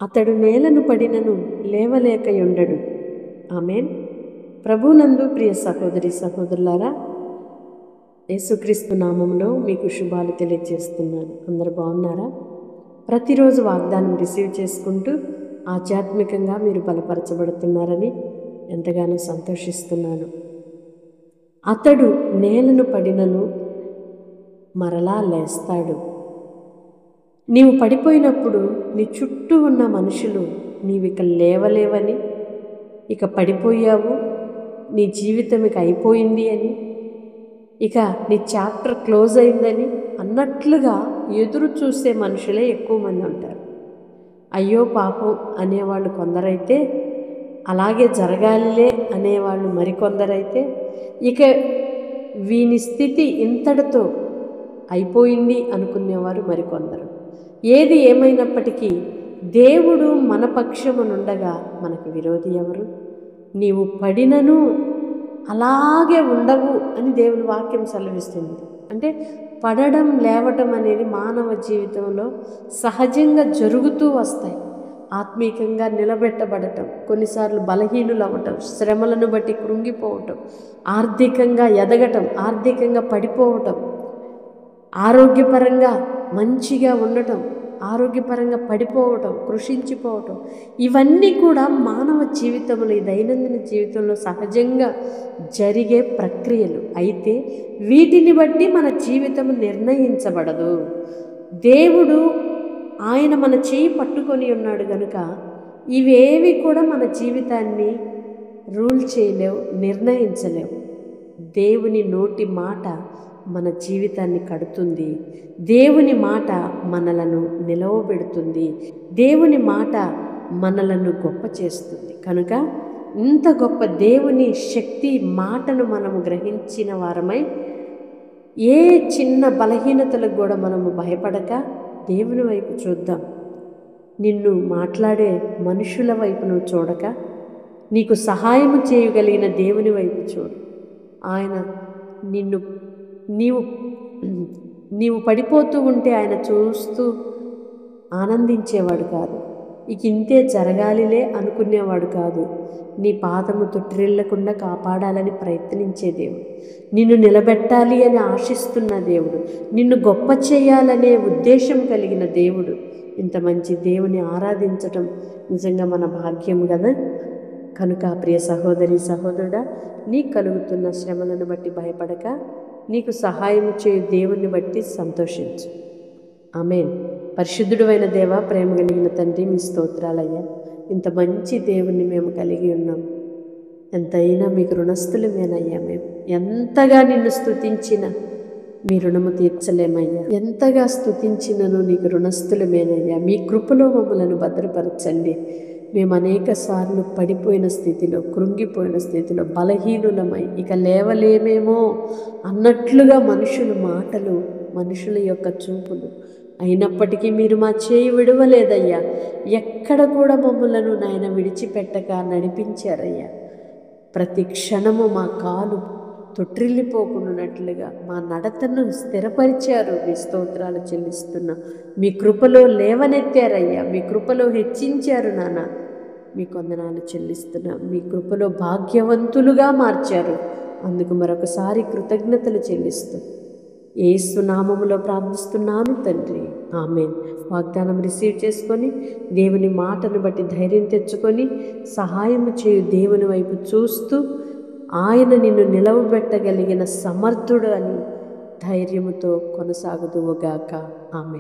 అతడు నేలను పడినను లేవలేకయుండడు. ఆమేన్. ప్రభునందు ప్రియ సహోదరి సహోదరులారా, యేసుక్రీస్తు నామములో మీకు శుభాలు తెలియజేస్తున్నాను. అందరు బాగున్నారా? ప్రతిరోజు వాగ్దానం రిసీవ్ చేసుకుంటూ ఆధ్యాత్మికంగా మీరు బలపరచబడుతున్నారని ఎంతగానో సంతోషిస్తున్నాను. అతడు నేలను పడినను మరలా లేస్తాడు. నీవు పడిపోయినప్పుడు నీ చుట్టూ ఉన్న మనుషులు నీవిక లేవలేవని, ఇక పడిపోయావు, నీ జీవితం ఇక అయిపోయింది అని, ఇక నీ చాప్టర్ క్లోజ్ అయిందని అన్నట్లుగా ఎదురు చూసే మనుషులే ఎక్కువ మంది ఉంటారు. అయ్యో పాపం అనేవాళ్ళు కొందరైతే, అలాగే జరగాలిలే అనేవాళ్ళు మరికొందరైతే, ఇక వీని స్థితి ఇంతటితో అయిపోయింది అనుకునేవారు మరికొందరు. ఏది ఏమైనప్పటికీ దేవుడు మన పక్షమునుండగా మనకు విరోధి ఎవరు? నీవు పడినను అలాగే ఉండవు అని దేవుని వాక్యం సెలవిస్తుంది. అంటే పడడం లేవటం అనేది మానవ జీవితంలో సహజంగా జరుగుతూ వస్తాయి. ఆత్మీయంగా నిలబెట్టబడటం, కొన్నిసార్లు బలహీనులు అవ్వటం, శ్రమలను బట్టి కృంగిపోవటం, ఆర్థికంగా ఎదగటం, ఆర్థికంగా పడిపోవటం, ఆరోగ్యపరంగా మంచిగా ఉండటం, ఆరోగ్యపరంగా పడిపోవటం, కృషించిపోవటం, ఇవన్నీ కూడా మానవ జీవితంలో, ఈ దైనందిన జీవితంలో సహజంగా జరిగే ప్రక్రియలు. అయితే వీటిని బట్టి మన జీవితం నిర్ణయించబడదు. దేవుడు ఆయన మన చేయి పట్టుకొని ఉన్నాడు కనుక ఇవేవి కూడా మన జీవితాన్ని రూల్ చేయలేవు, నిర్ణయించలేవు. దేవుని నోటి మాట మన జీవితాన్ని కడుతుంది. దేవుని మాట మనలను నిలవబెడుతుంది. దేవుని మాట మనలను గొప్ప చేస్తుంది. కనుక ఇంత గొప్ప దేవుని శక్తి మాటను మనము గ్రహించిన వారమై ఏ చిన్న బలహీనతలకు కూడా మనము భయపడక దేవుని వైపు చూద్దాం. నిన్ను మాట్లాడే మనుషుల వైపు నువ్వు చూడక నీకు సహాయం చేయగలిగిన దేవుని వైపు చూడు. ఆయన నీవు పడిపోతూ ఉంటే ఆయన చూస్తూ ఆనందించేవాడు కాదు. ఇక ఇంతే జరగాలిలే అనుకునేవాడు కాదు. నీ పాదము తొట్టిల్లకుండా కాపాడాలని ప్రయత్నించే దేవుడు, నిన్ను నిలబెట్టాలి అని ఆశిస్తున్న దేవుడు, నిన్ను గొప్ప చేయాలనే ఉద్దేశం కలిగిన దేవుడు. ఇంత మంచి దేవుని ఆరాధించటం నిజంగా మన భాగ్యం కదా. కనుక ప్రియ సహోదరి సహోదరుడా, నీకు కలుగుతున్న శ్రమలను బట్టి భయపడక నీకు సహాయం చేయు దేవుణ్ణి బట్టి సంతోషించు. ఆమేన్. పరిశుద్ధుడైన దేవా, ప్రేమ కలిగిన తండ్రి, మీ స్తోత్రాలయ్యా. ఇంత మంచి దేవుణ్ణి మేము కలిగి ఉన్నాం. ఎంతైనా మీకు రుణస్థులమేనయ్యా. మేము ఎంతగా నిన్ను స్తుతించిన మీ రుణము తీర్చలేమయ్యా. ఎంతగా స్తుతించినను నీకు రుణస్థులమేనయ్యా. మీ కృపలో మమ్మలను భద్రపరచండి. మేము అనేక సార్లు పడిపోయిన స్థితిలో, కృంగిపోయిన స్థితిలో, బలహీనులమై ఇక లేవలేమేమో అన్నట్లుగా మనుషుల మాటలు, మనుషుల యొక్క చూపులు, అయినప్పటికీ మీరు మా చేయి విడవలేదయ్యా. ఎక్కడ కూడా మమ్మలను నాయన విడిచిపెట్టక నడిపించారయ్యా. ప్రతి క్షణము మా కాలు తొట్టిల్లిపోకున్నట్లుగా మా నడతను స్థిరపరిచారు. మీ స్తోత్రాలు చెల్లిస్తున్నా. మీ కృపలో లేవనెత్తారయ్యా. మీ కృపలో హెచ్చించారు నాన్న. మీ వందనాలు చెల్లిస్తున్నా. మీ కృపలో భాగ్యవంతులుగా మార్చారు. అందుకు మరొకసారి కృతజ్ఞతలు చెల్లిస్తూ యేసు నామములో ప్రార్థిస్తున్నాను తండ్రి. ఆమేన్. వాగ్దానం రిసీవ్ చేసుకొని దేవుని మాటను బట్టి ధైర్యం తెచ్చుకొని సహాయము చేయు దేవుని వైపు చూస్తూ ఆయన నిన్ను నిలవబెట్టగలిగిన సమర్థుడు అని ధైర్యముతో కొనసాగుదువుగాక. ఆమేన్.